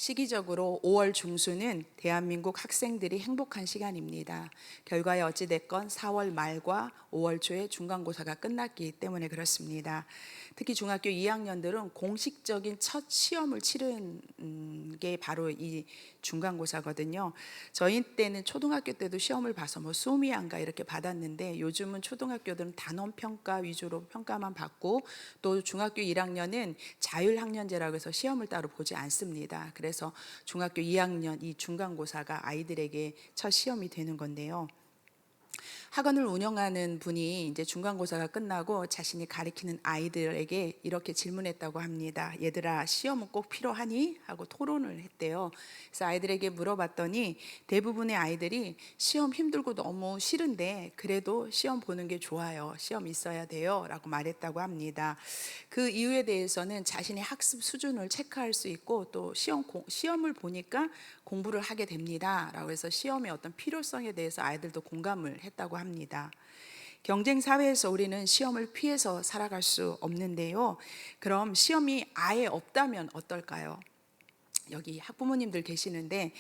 시기적으로 5월 중순은 대한민국 학생들이 행복한 시간입니다. 결과에 어찌됐건 4월 말과 5월 초에 중간고사가 끝났기 때문에 그렇습니다. 특히 중학교 2학년들은 공식적인 첫 시험을 치른 게 바로 이 중간고사거든요. 저희 때는 초등학교 때도 시험을 봐서 뭐 수미안가 이렇게 받았는데, 요즘은 초등학교들은 단원평가 위주로 평가만 받고, 또 중학교 1학년은 자율학년제라고 해서 시험을 따로 보지 않습니다. 그래서 중학교 2학년 이 중간고사가 아이들에게 첫 시험이 되는 건데요. 학원을 운영하는 분이 이제 중간고사가 끝나고 자신이 가르치는 아이들에게 이렇게 질문했다고 합니다. 얘들아, 시험은 꼭 필요하니? 하고 토론을 했대요. 그래서 아이들에게 물어봤더니 대부분의 아이들이 시험 힘들고 너무 싫은데 그래도 시험 보는 게 좋아요. 시험 있어야 돼요. 라고 말했다고 합니다. 그 이유에 대해서는 자신의 학습 수준을 체크할 수 있고, 또 시험을 보니까 공부를 하게 됩니다. 라고 해서 시험의 어떤 필요성에 대해서 아이들도 공감을 했다고 합니다. 경쟁 사회에서 우리는 시험을 피해서 살아갈 수 없는데요. 그럼 시험이 아예 없다면 어떨까요? 여기 학부모님들 계시는데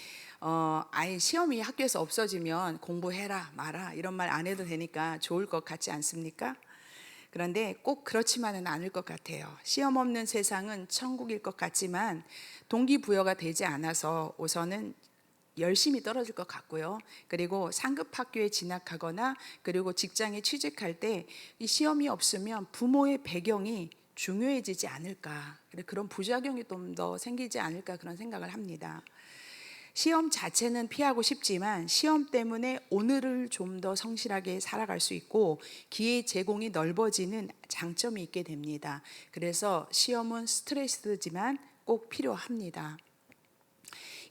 아예 시험이 학교에서 없어지면 공부해라 마라 이런 말 안 해도 되니까 좋을 것 같지 않습니까? 그런데 꼭 그렇지만은 않을 것 같아요. 시험 없는 세상은 천국일 것 같지만 동기부여가 되지 않아서 우선은 열심히 떨어질 것 같고요. 그리고 상급 학교에 진학하거나 그리고 직장에 취직할 때 이 시험이 없으면 부모의 배경이 중요해지지 않을까, 그런 부작용이 좀 더 생기지 않을까, 그런 생각을 합니다. 시험 자체는 피하고 싶지만 시험 때문에 오늘을 좀 더 성실하게 살아갈 수 있고 기회 제공이 넓어지는 장점이 있게 됩니다. 그래서 시험은 스트레스지만 꼭 필요합니다.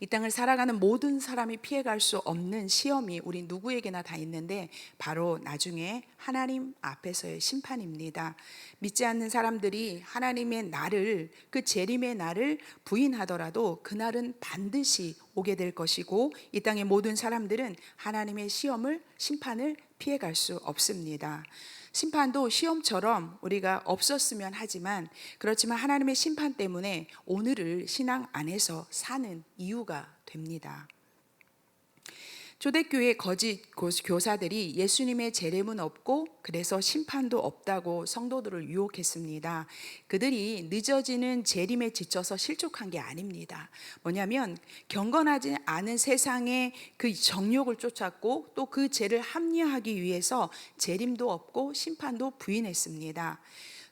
이 땅을 살아가는 모든 사람이 피해갈 수 없는 시험이 우리 누구에게나 다 있는데, 바로 나중에 하나님 앞에서의 심판입니다. 믿지 않는 사람들이 하나님의 날을, 그 재림의 날을 부인하더라도 그날은 반드시 오게 될 것이고, 이 땅의 모든 사람들은 하나님의 심판을 피해갈 수 없습니다. 심판도 시험처럼 우리가 없었으면 하지만, 그렇지만 하나님의 심판 때문에 오늘을 신앙 안에서 사는 이유가 됩니다. 초대교회 거짓 교사들이 예수님의 재림은 없고 그래서 심판도 없다고 성도들을 유혹했습니다. 그들이 늦어지는 재림에 지쳐서 실족한 게 아닙니다. 뭐냐면 경건하지 않은 세상의 그 정욕을 쫓았고 또 그 죄를 합리화하기 위해서 재림도 없고 심판도 부인했습니다.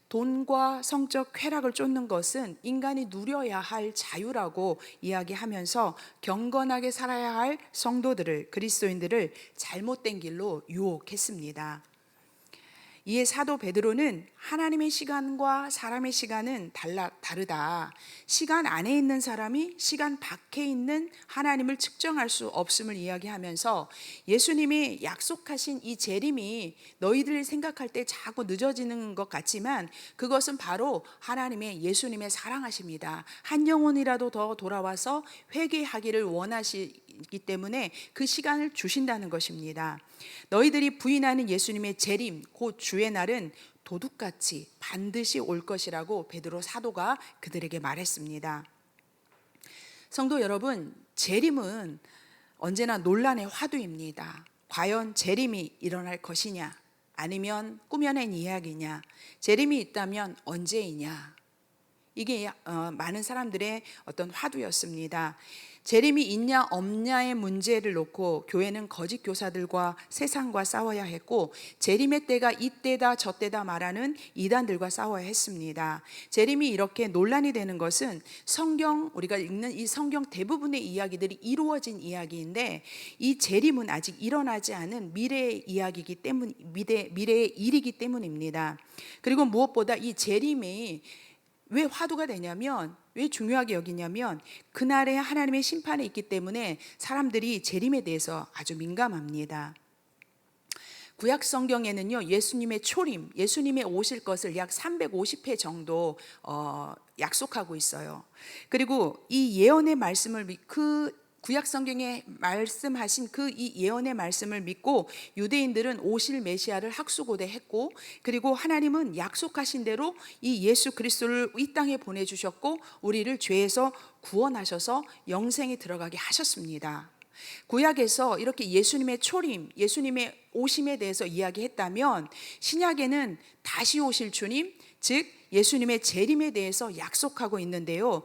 돈과 성적 쾌락을 쫓는 것은 인간이 누려야 할 자유라고 이야기하면서 경건하게 살아야 할 성도들을, 그리스도인들을 잘못된 길로 유혹했습니다. 이에 사도 베드로는 하나님의 시간과 사람의 시간은 다르다. 시간 안에 있는 사람이 시간 밖에 있는 하나님을 측정할 수 없음을 이야기하면서, 예수님이 약속하신 이 재림이 너희들 생각할 때 자꾸 늦어지는 것 같지만 그것은 바로 하나님의, 예수님의 사랑하십니다. 한 영혼이라도 더 돌아와서 회개하기를 원하시기 때문에 그 시간을 주신다는 것입니다. 너희들이 부인하는 예수님의 재림, 곧 주의 날은 도둑같이 반드시 올 것이라고 베드로 사도가 그들에게 말했습니다. 성도 여러분, 재림은 언제나 논란의 화두입니다. 과연 재림이 일어날 것이냐, 아니면 꾸며낸 이야기냐, 재림이 있다면 언제이냐, 이게 많은 사람들의 어떤 화두였습니다. 재림이 있냐 없냐의 문제를 놓고 교회는 거짓 교사들과 세상과 싸워야 했고, 재림의 때가 이때다 저때다 말하는 이단들과 싸워야 했습니다. 재림이 이렇게 논란이 되는 것은 우리가 읽는 이 성경 대부분의 이야기들이 이루어진 이야기인데, 이 재림은 아직 일어나지 않은 미래의 이야기이기 때문, 미래의 일이기 때문입니다. 그리고 무엇보다 이 재림이 왜 화두가 되냐면, 왜 중요하게 여기냐면, 그날에 하나님의 심판이 있기 때문에 사람들이 재림에 대해서 아주 민감합니다. 구약 성경에는요, 예수님의 초림, 예수님의 오실 것을 약 350회 정도 약속하고 있어요. 그리고 이 예언의 말씀을 구약 성경에 말씀하신 그 이 예언의 말씀을 믿고 유대인들은 오실 메시아를 학수고대했고, 그리고 하나님은 약속하신 대로 이 예수 그리스도를 이 땅에 보내주셨고 우리를 죄에서 구원하셔서 영생에 들어가게 하셨습니다. 구약에서 이렇게 예수님의 초림, 예수님의 오심에 대해서 이야기했다면 신약에는 다시 오실 주님, 즉 예수님의 재림에 대해서 약속하고 있는데요.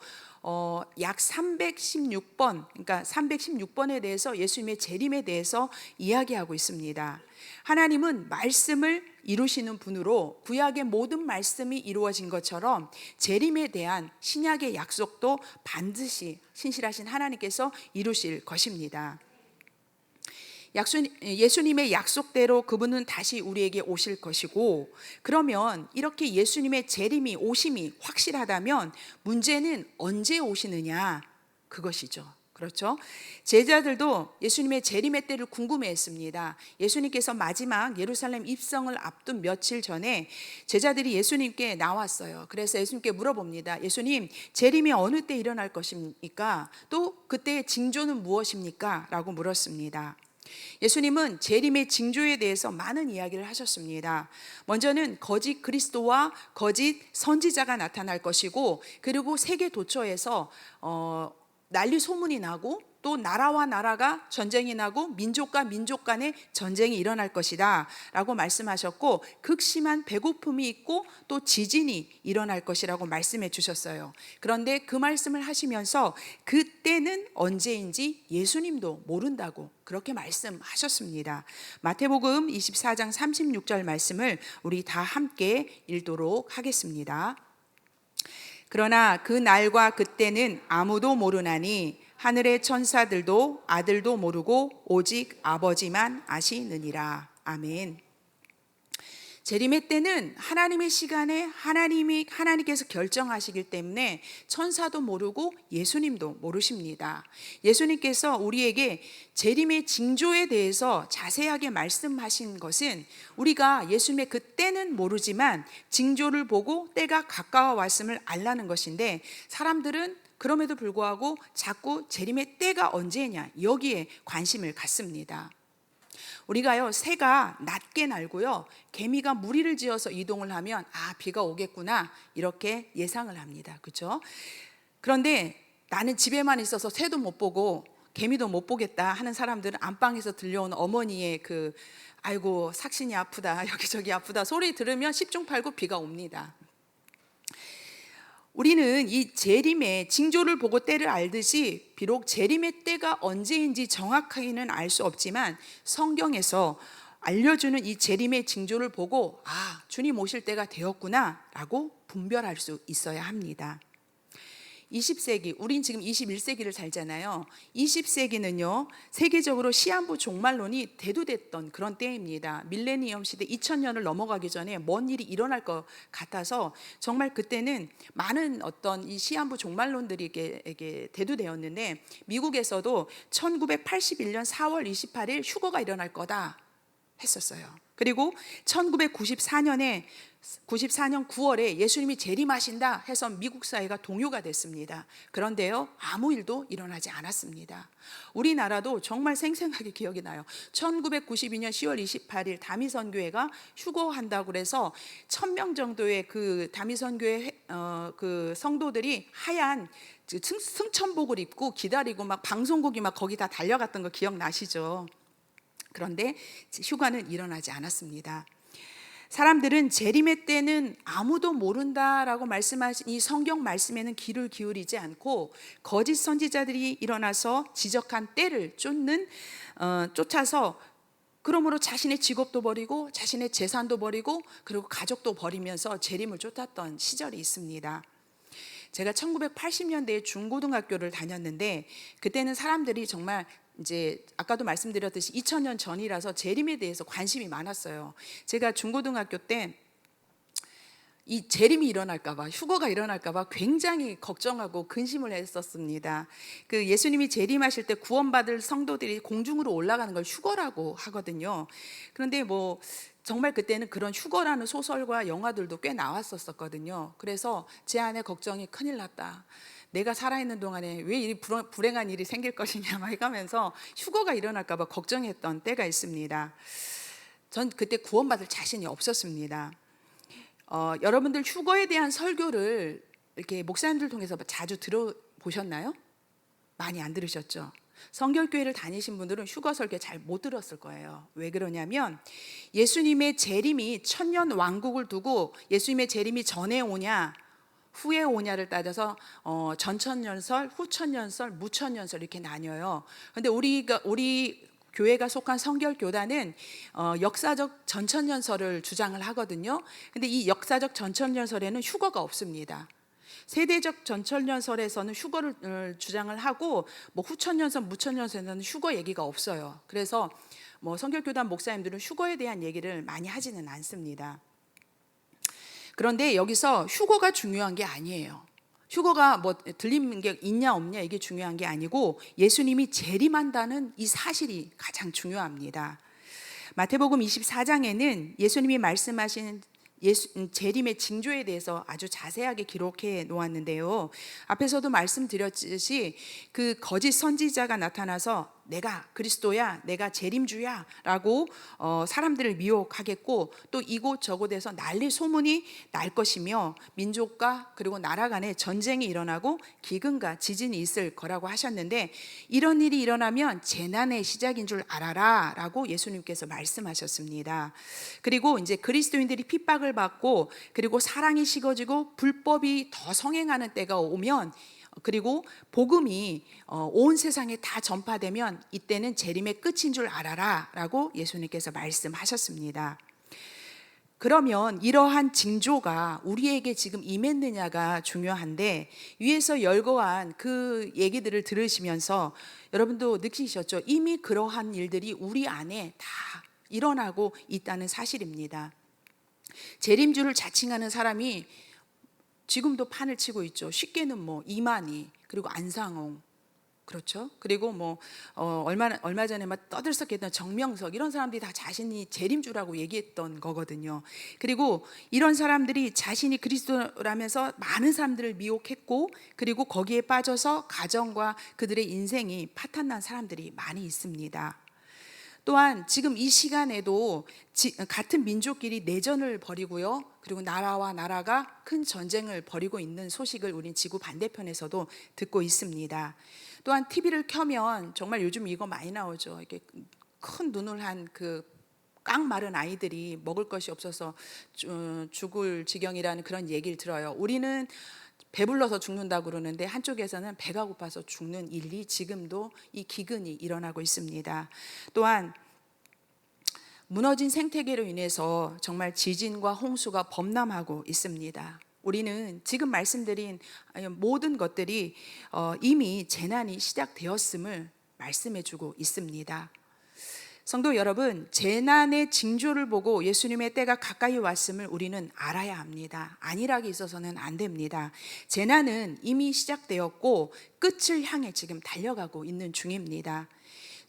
약 316번, 그러니까 316번에 대해서 예수님의 재림에 대해서 이야기하고 있습니다. 하나님은 말씀을 이루시는 분으로 구약의 모든 말씀이 이루어진 것처럼 재림에 대한 신약의 약속도 반드시 신실하신 하나님께서 이루실 것입니다. 예수님의 약속대로 그분은 다시 우리에게 오실 것이고, 그러면 이렇게 예수님의 재림이 오심이 확실하다면 문제는 언제 오시느냐, 그것이죠. 그렇죠? 제자들도 예수님의 재림의 때를 궁금해했습니다. 예수님께서 마지막 예루살렘 입성을 앞둔 며칠 전에 제자들이 예수님께 나왔어요. 그래서 예수님께 물어봅니다. 예수님, 재림이 어느 때 일어날 것입니까? 또 그때의 징조는 무엇입니까? 라고 물었습니다. 예수님은 재림의 징조에 대해서 많은 이야기를 하셨습니다. 먼저는 거짓 그리스도와 거짓 선지자가 나타날 것이고, 그리고 세계 도처에서 난리 소문이 나고, 또 나라와 나라가 전쟁이 나고 민족과 민족 간의 전쟁이 일어날 것이다 라고 말씀하셨고, 극심한 배고픔이 있고 또 지진이 일어날 것이라고 말씀해 주셨어요. 그런데 그 말씀을 하시면서 그때는 언제인지 예수님도 모른다고 그렇게 말씀하셨습니다. 마태복음 24장 36절 말씀을 우리 다 함께 읽도록 하겠습니다. 그러나 그 날과 그때는 아무도 모르나니 하늘의 천사들도 아들도 모르고 오직 아버지만 아시느니라. 아멘. 재림의 때는 하나님의 시간에 하나님께서 결정하시기 때문에 천사도 모르고 예수님도 모르십니다. 예수님께서 우리에게 재림의 징조에 대해서 자세하게 말씀하신 것은 우리가 예수님의 그 때는 모르지만 징조를 보고 때가 가까워 왔음을 알라는 것인데, 사람들은 그럼에도 불구하고 자꾸 재림의 때가 언제냐 여기에 관심을 갖습니다. 우리가요, 새가 낮게 날고요, 개미가 무리를 지어서 이동을 하면 비가 오겠구나 이렇게 예상을 합니다. 그렇죠? 그런데 나는 집에만 있어서 새도 못 보고 개미도 못 보겠다 하는 사람들은 안방에서 들려오는 어머니의 아이고 삭신이 아프다, 여기저기 아프다 소리 들으면 10중 8구 비가 옵니다. 우리는 이 재림의 징조를 보고 때를 알듯이 비록 재림의 때가 언제인지 정확하게는 알 수 없지만 성경에서 알려주는 이 재림의 징조를 보고 주님 오실 때가 되었구나 라고 분별할 수 있어야 합니다. 20세기, 우린 지금 21세기를 살잖아요. 20세기는요, 세계적으로 시한부 종말론이 대두됐던 그런 때입니다. 밀레니엄 시대 2000년을 넘어가기 전에 뭔 일이 일어날 것 같아서 정말 그때는 많은 어떤 이 시한부 종말론들이 이게 대두되었는데, 미국에서도 1981년 4월 28일 휴거가 일어날 거다 했었어요. 그리고 1994년 9월에 예수님이 재림하신다 해서 미국 사회가 동요가 됐습니다. 그런데요, 아무 일도 일어나지 않았습니다. 우리나라도 정말 생생하게 기억이 나요. 1992년 10월 28일 다미선교회가 휴거한다고 그래서 1000명 정도의 그 다미선교회 그 성도들이 하얀 승천복을 입고 기다리고 막 방송국이 막 거기 다 달려갔던 거 기억나시죠? 그런데 휴가는 일어나지 않았습니다. 사람들은 재림의 때는 아무도 모른다라고 말씀하신 이 성경 말씀에는 귀를 기울이지 않고 거짓 선지자들이 일어나서 지적한 때를 쫓아서 그러므로 자신의 직업도 버리고 자신의 재산도 버리고 그리고 가족도 버리면서 재림을 쫓았던 시절이 있습니다. 제가 1980년대에 중고등학교를 다녔는데 그때는 사람들이 정말 이제 아까도 말씀드렸듯이 2000년 전이라서 재림에 대해서 관심이 많았어요. 제가 중고등학교 때 이 재림이 일어날까봐, 휴거가 일어날까봐 굉장히 걱정하고 근심을 했었습니다. 그 예수님이 재림하실 때 구원받을 성도들이 공중으로 올라가는 걸 휴거라고 하거든요. 그런데 정말 그때는 그런 휴거라는 소설과 영화들도 꽤 나왔었거든요. 그래서 제 안에 걱정이 큰일 났다. 내가 살아있는 동안에 왜 이 불행한 일이 생길 것이냐 막 이러면서 휴거가 일어날까 봐 걱정했던 때가 있습니다. 전 그때 구원받을 자신이 없었습니다. 여러분들 휴거에 대한 설교를 이렇게 목사님들 통해서 자주 보셨나요? 많이 안 들으셨죠? 성결교회를 다니신 분들은 휴거 설교 잘 못 들었을 거예요. 왜 그러냐면 예수님의 재림이 천년 왕국을 두고 예수님의 재림이 전에 오냐 후에 오냐를 따져서 전천년설, 후천년설, 무천년설 이렇게 나뉘어요. 근데 우리 교회가 속한 성결교단은 역사적 전천년설을 주장을 하거든요. 근데 이 역사적 전천년설에는 휴거가 없습니다. 세대적 전천년설에서는 휴거를 주장을 하고 뭐 후천년설, 무천년설에는 휴거 얘기가 없어요. 그래서 뭐 성결교단 목사님들은 휴거에 대한 얘기를 많이 하지는 않습니다. 그런데 여기서 휴거가 중요한 게 아니에요. 휴거가 뭐 들리는 게 있냐 없냐 이게 중요한 게 아니고 예수님이 재림한다는 이 사실이 가장 중요합니다. 마태복음 24장에는 예수님이 말씀하신 재림의 징조에 대해서 아주 자세하게 기록해 놓았는데요. 앞에서도 말씀드렸듯이 그 거짓 선지자가 나타나서 내가 그리스도야, 내가 재림주야 라고 사람들을 미혹하겠고 또 이곳저곳에서 난리 소문이 날 것이며 민족과 그리고 나라 간에 전쟁이 일어나고 기근과 지진이 있을 거라고 하셨는데 이런 일이 일어나면 재난의 시작인 줄 알아라 라고 예수님께서 말씀하셨습니다. 그리고 이제 그리스도인들이 핍박을 받고 그리고 사랑이 식어지고 불법이 더 성행하는 때가 오면 그리고 복음이 온 세상에 다 전파되면 이때는 재림의 끝인 줄 알아라 라고 예수님께서 말씀하셨습니다. 그러면 이러한 징조가 우리에게 지금 임했느냐가 중요한데 위에서 열거한 그 얘기들을 들으시면서 여러분도 느끼셨죠? 이미 그러한 일들이 우리 안에 다 일어나고 있다는 사실입니다. 재림주를 자칭하는 사람이 지금도 판을 치고 있죠. 쉽게는 뭐 이만희 그리고 안상홍 그렇죠. 그리고 뭐 얼마 전에 막 떠들썩했던 정명석 이런 사람들이 다 자신이 재림주라고 얘기했던 거거든요. 그리고 이런 사람들이 자신이 그리스도라면서 많은 사람들을 미혹했고 그리고 거기에 빠져서 가정과 그들의 인생이 파탄난 사람들이 많이 있습니다. 또한 지금 이 시간에도 같은 민족끼리 내전을 벌이고요. 그리고 나라와 나라가 큰 전쟁을 벌이고 있는 소식을 우린 지구 반대편에서도 듣고 있습니다. 또한 TV를 켜면 정말 요즘 이거 많이 나오죠. 이렇게 큰 눈을 한 그 깡 마른 아이들이 먹을 것이 없어서 죽을 지경이라는 그런 얘기를 들어요. 우리는 배불러서 죽는다고 그러는데 한쪽에서는 배가 고파서 죽는 일이 지금도 이 기근이 일어나고 있습니다. 또한 무너진 생태계로 인해서 정말 지진과 홍수가 범람하고 있습니다. 우리는 지금 말씀드린 모든 것들이 이미 재난이 시작되었음을 말씀해주고 있습니다. 성도 여러분, 재난의 징조를 보고 예수님의 때가 가까이 왔음을 우리는 알아야 합니다. 안일하게 있어서는 안 됩니다. 재난은 이미 시작되었고 끝을 향해 지금 달려가고 있는 중입니다.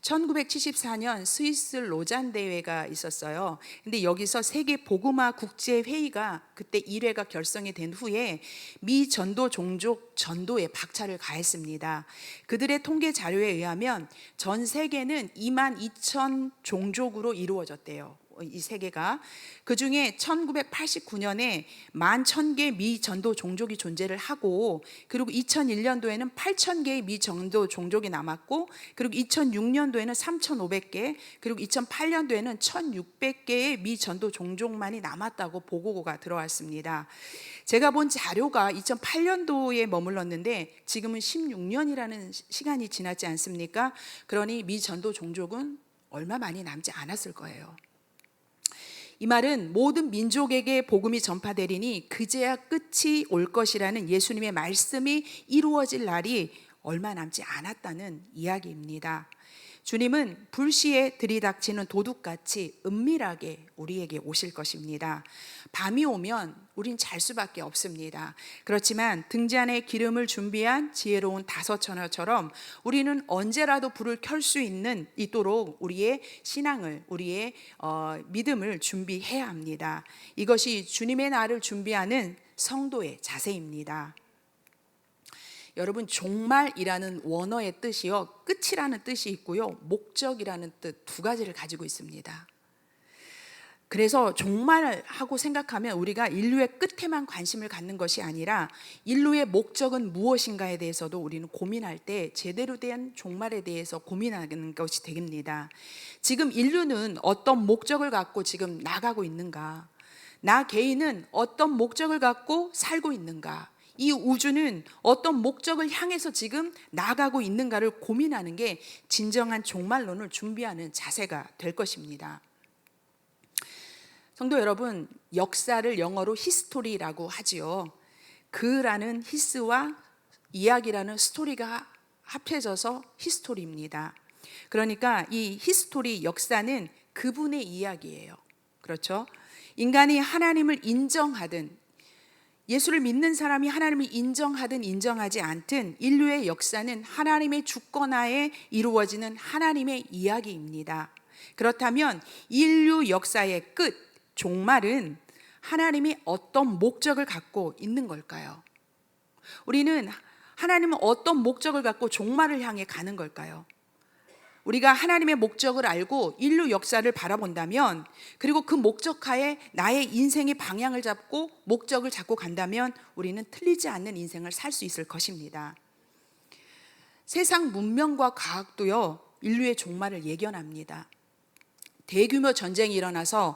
1974년 스위스 로잔 대회가 있었어요. 근데 여기서 세계 복음화 국제 회의가 그때 1회가 결성이 된 후에 미 전도 종족 전도에 박차를 가했습니다. 그들의 통계 자료에 의하면 전 세계는 22,000 종족으로 이루어졌대요. 이 세계가 그중에 1989년에 11,000개 미 전도 종족이 존재를 하고 그리고 2001년도에는 8,000개의 미 전도 종족이 남았고 그리고 2006년도에는 3,500개 그리고 2008년도에는 1,600개의 미 전도 종족만이 남았다고 보고가 들어왔습니다. 제가 본 자료가 2008년도에 머물렀는데 지금은 16년이라는 시간이 지났지 않습니까? 그러니 미 전도 종족은 얼마 많이 남지 않았을 거예요. 이 말은 모든 민족에게 복음이 전파되리니 그제야 끝이 올 것이라는 예수님의 말씀이 이루어질 날이 얼마 남지 않았다는 이야기입니다. 주님은 불시에 들이닥치는 도둑같이 은밀하게 우리에게 오실 것입니다. 밤이 오면 우린 잘 수밖에 없습니다. 그렇지만 등잔에 기름을 준비한 지혜로운 다섯 처녀처럼 우리는 언제라도 불을 켤 수 있도록 우리의 신앙을, 우리의 믿음을 준비해야 합니다. 이것이 주님의 날을 준비하는 성도의 자세입니다. 여러분, 종말이라는 원어의 뜻이요, 끝이라는 뜻이 있고요, 목적이라는 뜻 두 가지를 가지고 있습니다. 그래서 종말하고 생각하면 우리가 인류의 끝에만 관심을 갖는 것이 아니라 인류의 목적은 무엇인가에 대해서도 우리는 고민할 때 제대로 된 종말에 대해서 고민하는 것이 됩니다. 지금 인류는 어떤 목적을 갖고 지금 나가고 있는가? 나 개인은 어떤 목적을 갖고 살고 있는가? 이 우주는 어떤 목적을 향해서 지금 나가고 있는가를 고민하는 게 진정한 종말론을 준비하는 자세가 될 것입니다. 성도 여러분, 역사를 영어로 히스토리라고 하지요. 그라는 히스와 이야기라는 스토리가 합해져서 히스토리입니다. 그러니까 이 히스토리, 역사는 그분의 이야기예요. 그렇죠? 인간이 하나님을 인정하든, 예수를 믿는 사람이 하나님을 인정하든 인정하지 않든 인류의 역사는 하나님의 주권하에 이루어지는 하나님의 이야기입니다. 그렇다면 인류 역사의 끝, 종말은 하나님이 어떤 목적을 갖고 있는 걸까요? 우리는 하나님은 어떤 목적을 갖고 종말을 향해 가는 걸까요? 우리가 하나님의 목적을 알고 인류 역사를 바라본다면, 그리고 그 목적하에 나의 인생의 방향을 잡고 목적을 잡고 간다면 우리는 틀리지 않는 인생을 살 수 있을 것입니다. 세상 문명과 과학도요, 인류의 종말을 예견합니다. 대규모 전쟁이 일어나서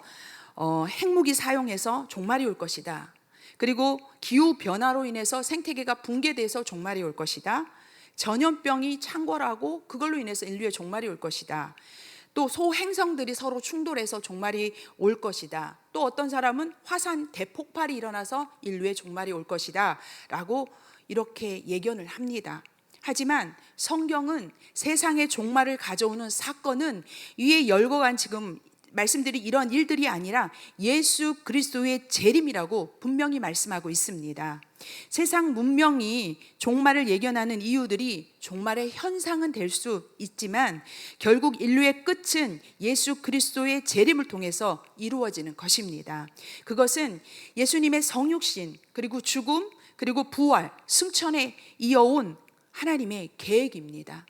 핵무기 사용해서 종말이 올 것이다. 그리고 기후 변화로 인해서 생태계가 붕괴돼서 종말이 올 것이다. 전염병이 창궐하고 그걸로 인해서 인류의 종말이 올 것이다. 또 소행성들이 서로 충돌해서 종말이 올 것이다. 또 어떤 사람은 화산 대폭발이 일어나서 인류의 종말이 올 것이다 라고 이렇게 예견을 합니다. 하지만 성경은 세상의 종말을 가져오는 사건은 위에 열거한 지금 말씀드린 이런 일들이 아니라 예수 그리스도의 재림이라고 분명히 말씀하고 있습니다. 세상 문명이 종말을 예견하는 이유들이 종말의 현상은 될 수 있지만 결국 인류의 끝은 예수 그리스도의 재림을 통해서 이루어지는 것입니다. 그것은 예수님의 성육신, 그리고 죽음, 그리고 부활, 승천에 이어온 하나님의 계획입니다.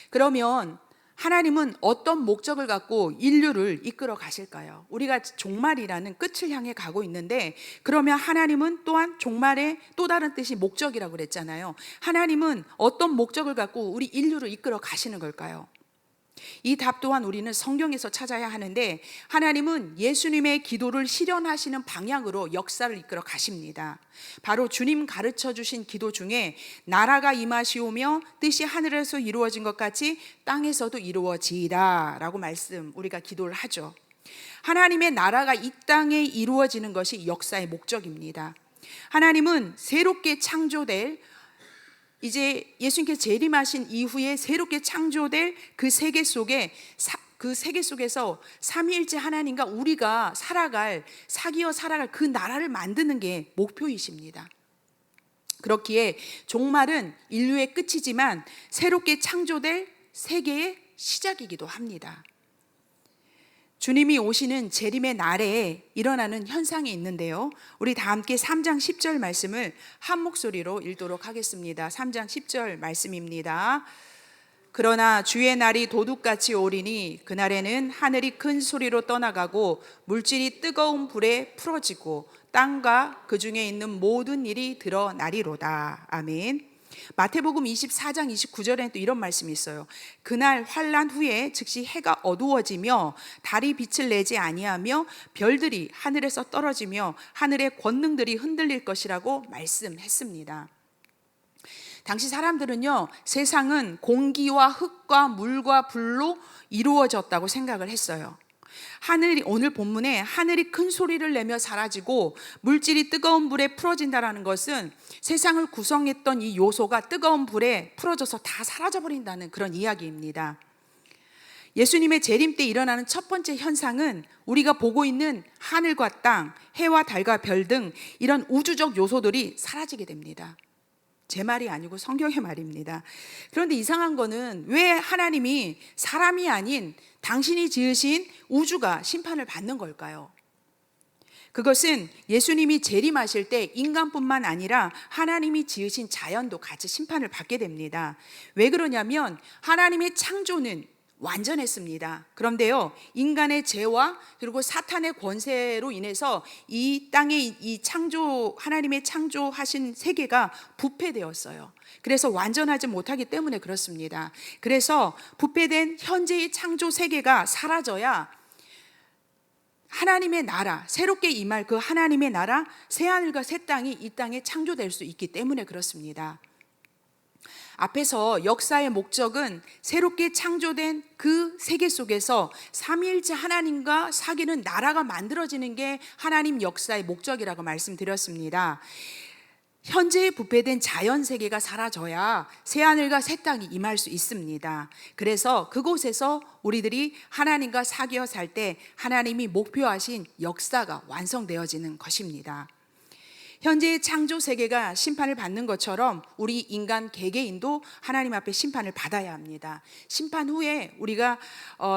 그러면 하나님은 어떤 목적을 갖고 인류를 이끌어 가실까요? 우리가 종말이라는 끝을 향해 가고 있는데, 그러면 하나님은 또한 종말의 또 다른 뜻이 목적이라고 그랬잖아요. 하나님은 어떤 목적을 갖고 우리 인류를 이끌어 가시는 걸까요? 이 답 또한 우리는 성경에서 찾아야 하는데, 하나님은 예수님의 기도를 실현하시는 방향으로 역사를 이끌어 가십니다. 바로 주님 가르쳐 주신 기도 중에 나라가 임하시오며 뜻이 하늘에서 이루어진 것 같이 땅에서도 이루어지이다 라고 우리가 기도를 하죠. 하나님의 나라가 이 땅에 이루어지는 것이 역사의 목적입니다. 하나님은 새롭게 창조될, 이제 예수님께서 재림하신 이후에 새롭게 창조될 그 세계 속에서 삼위일체 하나님과 우리가 사귀어 살아갈 그 나라를 만드는 게 목표이십니다. 그렇기에 종말은 인류의 끝이지만 새롭게 창조될 세계의 시작이기도 합니다. 주님이 오시는 재림의 날에 일어나는 현상이 있는데요, 우리 다 함께 3장 10절 말씀을 한 목소리로 읽도록 하겠습니다. 3장 10절 말씀입니다. 그러나 주의 날이 도둑같이 오리니 그날에는 하늘이 큰 소리로 떠나가고 물질이 뜨거운 불에 풀어지고 땅과 그 중에 있는 모든 일이 드러나리로다. 아멘. 마태복음 24장 29절에는 또 이런 말씀이 있어요. 그날 환난 후에 즉시 해가 어두워지며 달이 빛을 내지 아니하며 별들이 하늘에서 떨어지며 하늘의 권능들이 흔들릴 것이라고 말씀했습니다. 당시 사람들은요, 세상은 공기와 흙과 물과 불로 이루어졌다고 생각을 했어요. 오늘 본문에 하늘이 큰 소리를 내며 사라지고 물질이 뜨거운 불에 풀어진다라는 것은 세상을 구성했던 이 요소가 뜨거운 불에 풀어져서 다 사라져버린다는 그런 이야기입니다. 예수님의 재림 때 일어나는 첫 번째 현상은 우리가 보고 있는 하늘과 땅, 해와 달과 별 등 이런 우주적 요소들이 사라지게 됩니다. 제 말이 아니고 성경의 말입니다. 그런데 이상한 거는 왜 하나님이 사람이 아닌 당신이 지으신 우주가 심판을 받는 걸까요? 그것은 예수님이 재림하실 때 인간뿐만 아니라 하나님이 지으신 자연도 같이 심판을 받게 됩니다. 왜 그러냐면 하나님의 창조는 완전했습니다. 그런데요, 인간의 죄와 그리고 사탄의 권세로 인해서 이 땅에 이 하나님의 창조하신 세계가 부패되었어요. 그래서 완전하지 못하기 때문에 그렇습니다. 그래서 부패된 현재의 창조 세계가 사라져야 하나님의 나라, 새롭게 임할 그 하나님의 나라, 새하늘과 새 땅이 이 땅에 창조될 수 있기 때문에 그렇습니다. 앞에서 역사의 목적은 새롭게 창조된 그 세계 속에서 삼위일체 하나님과 사귀는 나라가 만들어지는 게 하나님 역사의 목적이라고 말씀드렸습니다. 현재의 부패된 자연 세계가 사라져야 새하늘과 새 땅이 임할 수 있습니다. 그래서 그곳에서 우리들이 하나님과 사귀어 살 때 하나님이 목표하신 역사가 완성되어지는 것입니다. 현재의 창조 세계가 심판을 받는 것처럼 우리 인간 개개인도 하나님 앞에 심판을 받아야 합니다. 심판 후에 우리가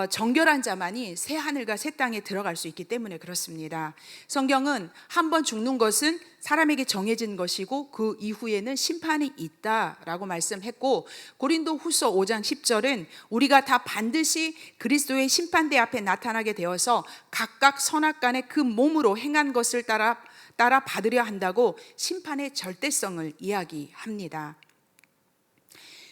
정결한 자만이 새 하늘과 새 땅에 들어갈 수 있기 때문에 그렇습니다. 성경은 한 번 죽는 것은 사람에게 정해진 것이고 그 이후에는 심판이 있다라고 말씀했고, 고린도 후서 5장 10절은 우리가 다 반드시 그리스도의 심판대 앞에 나타나게 되어서 각각 선악간에 그 몸으로 행한 것을 따라 받으려 한다고 심판의 절대성을 이야기합니다.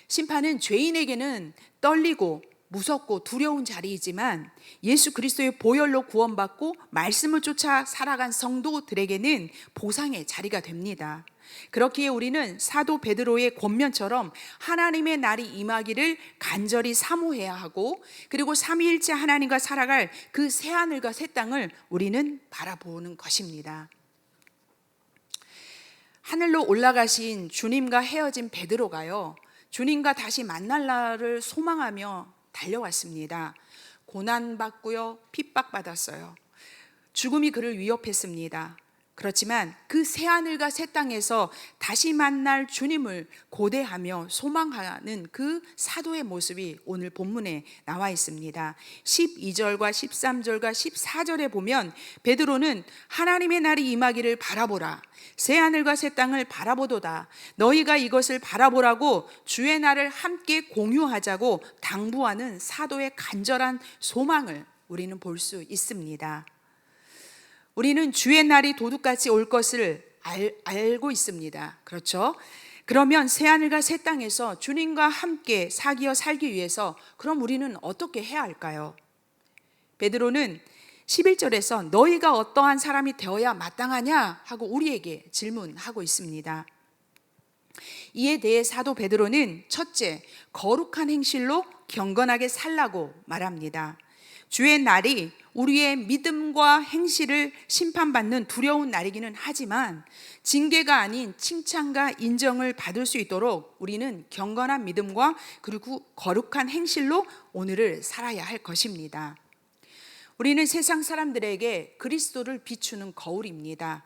심판은 죄인에게는 떨리고 무섭고 두려운 자리이지만 예수 그리스도의 보혈로 구원받고 말씀을 쫓아 살아간 성도들에게는 보상의 자리가 됩니다. 그렇기에 우리는 사도 베드로의 권면처럼 하나님의 날이 임하기를 간절히 사모해야 하고, 그리고 삼위일체 하나님과 살아갈 그 새하늘과 새 땅을 우리는 바라보는 것입니다. 하늘로 올라가신 주님과 헤어진 베드로가요, 주님과 다시 만날 날을 소망하며 달려왔습니다. 고난받고요, 핍박받았어요. 죽음이 그를 위협했습니다. 그렇지만 그 새하늘과 새 땅에서 다시 만날 주님을 고대하며 소망하는 그 사도의 모습이 오늘 본문에 나와 있습니다. 12절과 13절과 14절에 보면 베드로는 하나님의 날이 임하기를 바라보라, 새하늘과 새 땅을 바라보도다, 너희가 이것을 바라보라고 주의 날을 함께 공유하자고 당부하는 사도의 간절한 소망을 우리는 볼 수 있습니다. 우리는 주의 날이 도둑같이 올 것을 알고 있습니다. 그렇죠? 그러면 새하늘과 새 땅에서 주님과 함께 사귀어 살기 위해서 그럼 우리는 어떻게 해야 할까요? 베드로는 11절에서 너희가 어떠한 사람이 되어야 마땅하냐 하고 우리에게 질문하고 있습니다. 이에 대해 사도 베드로는 첫째, 거룩한 행실로 경건하게 살라고 말합니다. 주의 날이 우리의 믿음과 행실을 심판받는 두려운 날이기는 하지만 징계가 아닌 칭찬과 인정을 받을 수 있도록 우리는 경건한 믿음과 그리고 거룩한 행실로 오늘을 살아야 할 것입니다. 우리는 세상 사람들에게 그리스도를 비추는 거울입니다.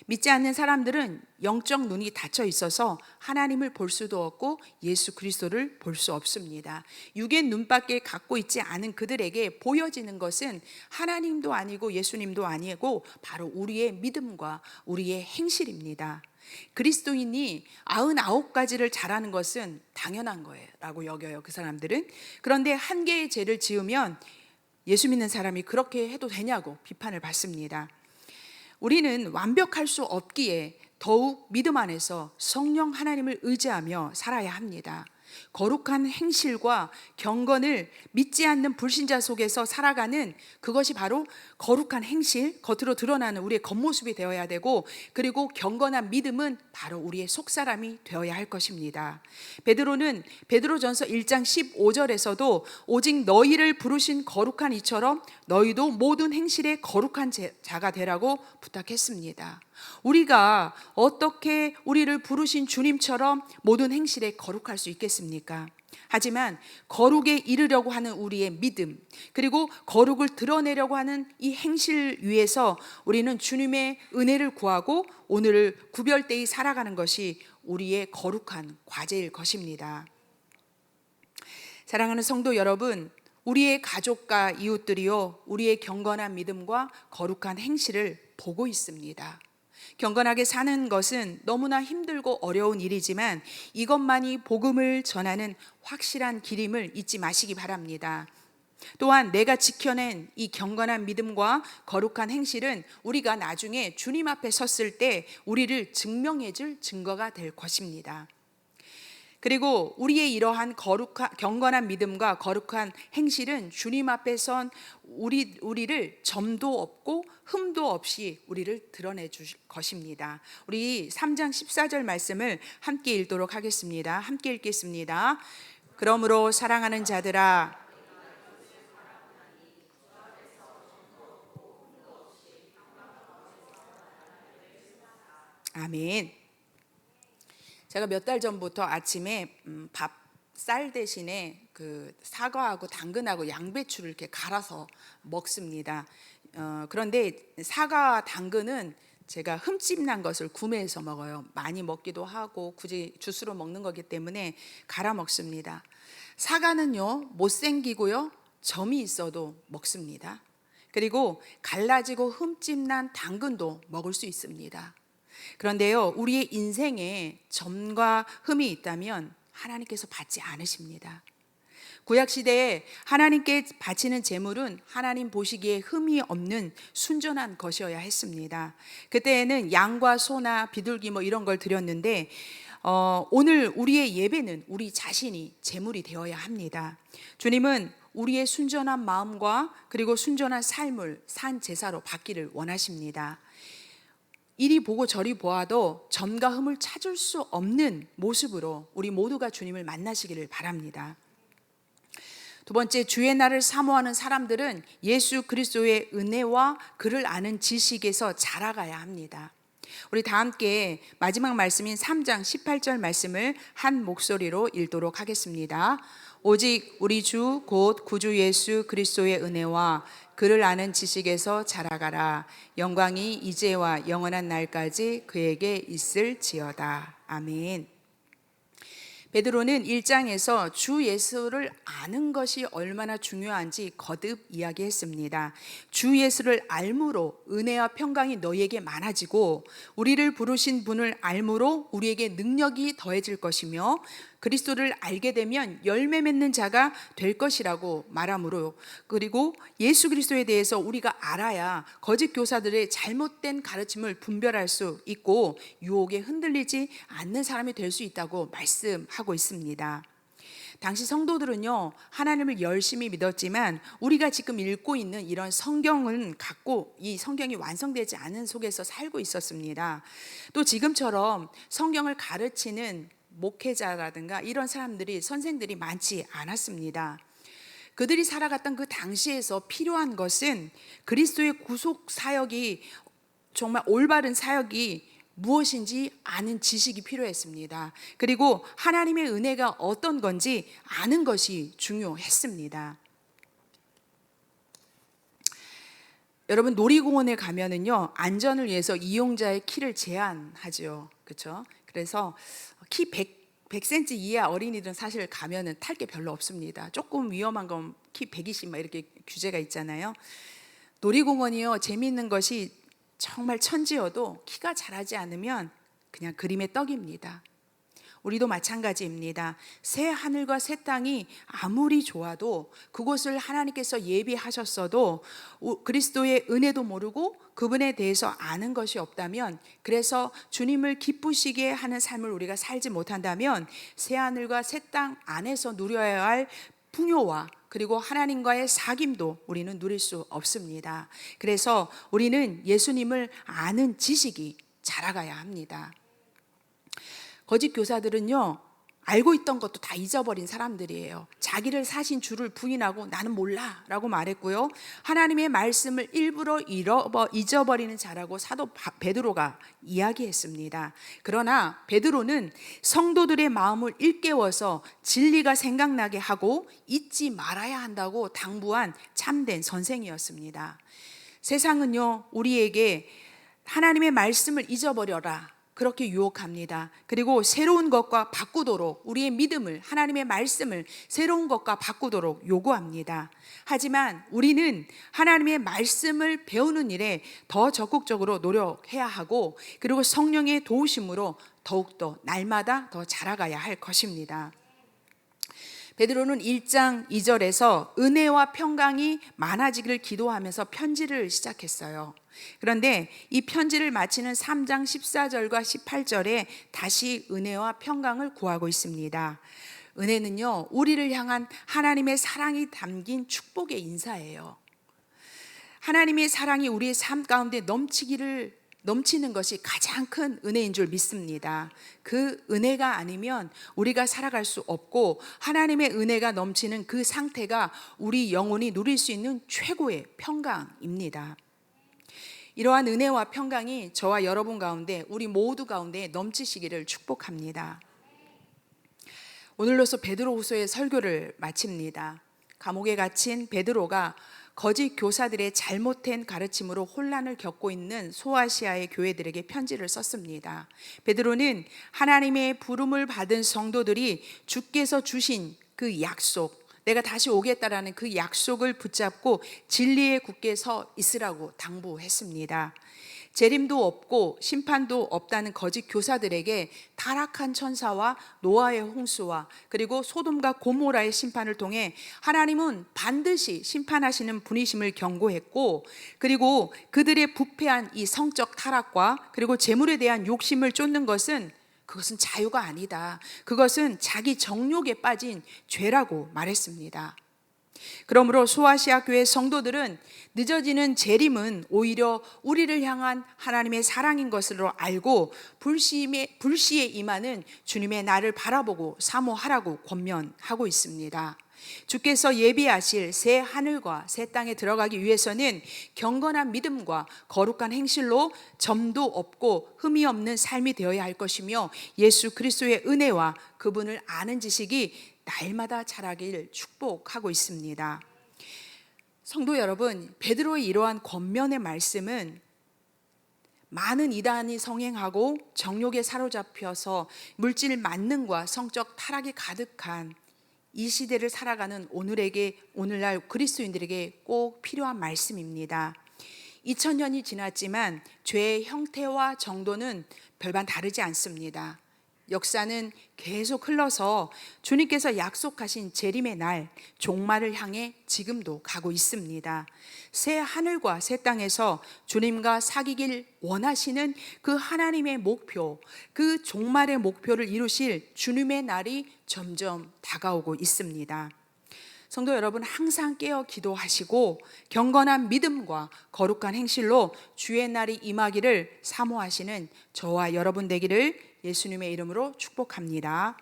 믿지 않는 사람들은 영적 눈이 닫혀 있어서 하나님을 볼 수도 없고 예수 그리스도를 볼 수 없습니다. 육의 눈밖에 갖고 있지 않은 그들에게 보여지는 것은 하나님도 아니고 예수님도 아니고 바로 우리의 믿음과 우리의 행실입니다. 그리스도인이 99가지를 잘하는 것은 당연한 거예요 라고 여겨요, 그 사람들은. 그런데 한 개의 죄를 지으면 예수 믿는 사람이 그렇게 해도 되냐고 비판을 받습니다. 우리는 완벽할 수 없기에 더욱 믿음 안에서 성령 하나님을 의지하며 살아야 합니다. 거룩한 행실과 경건을 믿지 않는 불신자 속에서 살아가는 그것이 바로 거룩한 행실, 겉으로 드러나는 우리의 겉모습이 되어야 되고, 그리고 경건한 믿음은 바로 우리의 속사람이 되어야 할 것입니다. 베드로는 베드로전서 1장 15절에서도 오직 너희를 부르신 거룩한 이처럼 너희도 모든 행실에 거룩한 자가 되라고 부탁했습니다. 우리가 어떻게 우리를 부르신 주님처럼 모든 행실에 거룩할 수 있겠습니까? 하지만 거룩에 이르려고 하는 우리의 믿음, 그리고 거룩을 드러내려고 하는 이 행실 위에서 우리는 주님의 은혜를 구하고 오늘을 구별되이 살아가는 것이 우리의 거룩한 과제일 것입니다. 사랑하는 성도 여러분, 우리의 가족과 이웃들이요, 우리의 경건한 믿음과 거룩한 행실을 보고 있습니다. 경건하게 사는 것은 너무나 힘들고 어려운 일이지만 이것만이 복음을 전하는 확실한 길임을 잊지 마시기 바랍니다. 또한 내가 지켜낸 이 경건한 믿음과 거룩한 행실은 우리가 나중에 주님 앞에 섰을 때 우리를 증명해 줄 증거가 될 것입니다. 그리고 우리의 이러한 경건한 믿음과 거룩한 행실은 주님 앞에 선 우리를 점도 없고 흠도 없이 우리를 드러내 주실 것입니다. 우리 3장 14절 말씀을 함께 읽도록 하겠습니다. 함께 읽겠습니다. 그러므로 사랑하는 자들아, 아멘. 제가 몇 달 전부터 아침에 쌀 대신에 그 사과하고 당근하고 양배추를 이렇게 갈아서 먹습니다. 그런데 사과와 당근은 제가 흠집 난 것을 구매해서 먹어요. 많이 먹기도 하고 굳이 주스로 먹는 거기 때문에 갈아 먹습니다. 사과는요, 못생기고요, 점이 있어도 먹습니다. 그리고 갈라지고 흠집 난 당근도 먹을 수 있습니다. 그런데요, 우리의 인생에 점과 흠이 있다면 하나님께서 받지 않으십니다. 구약시대에 하나님께 바치는 제물은 하나님 보시기에 흠이 없는 순전한 것이어야 했습니다. 그때에는 양과 소나 비둘기 뭐 이런 걸 드렸는데 오늘 우리의 예배는 우리 자신이 제물이 되어야 합니다. 주님은 우리의 순전한 마음과 그리고 순전한 삶을 산 제사로 받기를 원하십니다. 이리 보고 저리 보아도 점과 흠을 찾을 수 없는 모습으로 우리 모두가 주님을 만나시기를 바랍니다. 두 번째, 주의 날을 사모하는 사람들은 예수 그리스도의 은혜와 그를 아는 지식에서 자라가야 합니다. 우리 다 함께 마지막 말씀인 3장 18절 말씀을 한 목소리로 읽도록 하겠습니다. 오직 우리 주 곧 구주 예수 그리스도의 은혜와 그를 아는 지식에서 자라가라. 영광이 이제와 영원한 날까지 그에게 있을지어다. 아멘. 베드로는 1장에서 주 예수를 아는 것이 얼마나 중요한지 거듭 이야기했습니다. 주 예수를 알므로 은혜와 평강이 너희에게 많아지고 우리를 부르신 분을 알므로 우리에게 능력이 더해질 것이며 그리스도를 알게 되면 열매 맺는 자가 될 것이라고 말하므로, 그리고 예수 그리스도에 대해서 우리가 알아야 거짓 교사들의 잘못된 가르침을 분별할 수 있고 유혹에 흔들리지 않는 사람이 될 수 있다고 말씀하고 있습니다. 당시 성도들은요, 하나님을 열심히 믿었지만 우리가 지금 읽고 있는 이런 성경은 갖고 이 성경이 완성되지 않은 속에서 살고 있었습니다. 또 지금처럼 성경을 가르치는 목회자라든가 이런 사람들이, 선생들이 많지 않았습니다. 그들이 살아갔던 그 당시에서 필요한 것은 그리스도의 구속 사역이, 정말 올바른 사역이 무엇인지 아는 지식이 필요했습니다. 그리고 하나님의 은혜가 어떤 건지 아는 것이 중요했습니다. 여러분, 놀이공원에 가면은요, 안전을 위해서 이용자의 키를 제한하죠. 그렇죠? 그래서 키 100cm 이하 어린이들은 사실 가면은 탈 게 별로 없습니다. 조금 위험한 건 키 120 막 이렇게 규제가 있잖아요. 놀이공원이요, 재미있는 것이 정말 천지여도 키가 자라지 않으면 그냥 그림의 떡입니다. 우리도 마찬가지입니다. 새 하늘과 새 땅이 아무리 좋아도 그곳을 하나님께서 예비하셨어도 그리스도의 은혜도 모르고 그분에 대해서 아는 것이 없다면, 그래서 주님을 기쁘시게 하는 삶을 우리가 살지 못한다면 새 하늘과 새 땅 안에서 누려야 할 풍요와 그리고 하나님과의 사귐도 우리는 누릴 수 없습니다. 그래서 우리는 예수님을 아는 지식이 자라가야 합니다. 거짓 교사들은요, 알고 있던 것도 다 잊어버린 사람들이에요. 자기를 사신 주를 부인하고 나는 몰라 라고 말했고요, 하나님의 말씀을 일부러 잊어버리는 자라고 사도 베드로가 이야기했습니다. 그러나 베드로는 성도들의 마음을 일깨워서 진리가 생각나게 하고 잊지 말아야 한다고 당부한 참된 선생이었습니다. 세상은요, 우리에게 하나님의 말씀을 잊어버려라 그렇게 유혹합니다. 그리고 새로운 것과 바꾸도록, 우리의 믿음을, 하나님의 말씀을 새로운 것과 바꾸도록 요구합니다. 하지만 우리는 하나님의 말씀을 배우는 일에 더 적극적으로 노력해야 하고, 그리고 성령의 도우심으로 더욱더 날마다 더 자라가야 할 것입니다. 베드로는 1장 2절에서 은혜와 평강이 많아지기를 기도하면서 편지를 시작했어요. 그런데 이 편지를 마치는 3장 14절과 18절에 다시 은혜와 평강을 구하고 있습니다. 은혜는요, 우리를 향한 하나님의 사랑이 담긴 축복의 인사예요. 하나님의 사랑이 우리의 삶 가운데 넘치는 것이 가장 큰 은혜인 줄 믿습니다. 그 은혜가 아니면 우리가 살아갈 수 없고, 하나님의 은혜가 넘치는 그 상태가 우리 영혼이 누릴 수 있는 최고의 평강입니다. 이러한 은혜와 평강이 저와 여러분 가운데, 우리 모두 가운데 넘치시기를 축복합니다. 오늘로써 베드로후서의 설교를 마칩니다. 감옥에 갇힌 베드로가 거짓 교사들의 잘못된 가르침으로 혼란을 겪고 있는 소아시아의 교회들에게 편지를 썼습니다. 베드로는 하나님의 부름을 받은 성도들이 주께서 주신 그 약속, 내가 다시 오겠다라는 그 약속을 붙잡고 진리에 굳게 서 있으라고 당부했습니다. 재림도 없고 심판도 없다는 거짓 교사들에게 타락한 천사와 노아의 홍수와 그리고 소돔과 고모라의 심판을 통해 하나님은 반드시 심판하시는 분이심을 경고했고, 그리고 그들의 부패한 이 성적 타락과 그리고 재물에 대한 욕심을 쫓는 것은 그것은 자유가 아니다. 그것은 자기 정욕에 빠진 죄라고 말했습니다. 그러므로 소아시아 교회 성도들은 늦어지는 재림은 오히려 우리를 향한 하나님의 사랑인 것으로 알고 불시에 임하는 주님의 날을 바라보고 사모하라고 권면하고 있습니다. 주께서 예비하실 새 하늘과 새 땅에 들어가기 위해서는 경건한 믿음과 거룩한 행실로 점도 없고 흠이 없는 삶이 되어야 할 것이며, 예수 그리스도의 은혜와 그분을 아는 지식이 날마다 자라길 축복하고 있습니다. 성도 여러분, 베드로의 이러한 권면의 말씀은 많은 이단이 성행하고 정욕에 사로잡혀서 물질 만능과 성적 타락이 가득한 이 시대를 살아가는 오늘날 그리스도인들에게 꼭 필요한 말씀입니다. 2000년이 지났지만 죄의 형태와 정도는 별반 다르지 않습니다. 역사는 계속 흘러서 주님께서 약속하신 재림의 날, 종말을 향해 지금도 가고 있습니다. 새 하늘과 새 땅에서 주님과 사귀길 원하시는 그 하나님의 목표, 그 종말의 목표를 이루실 주님의 날이 점점 다가오고 있습니다. 성도 여러분, 항상 깨어 기도하시고 경건한 믿음과 거룩한 행실로 주의 날이 임하기를 사모하시는 저와 여러분 되기를 예수님의 이름으로 축복합니다.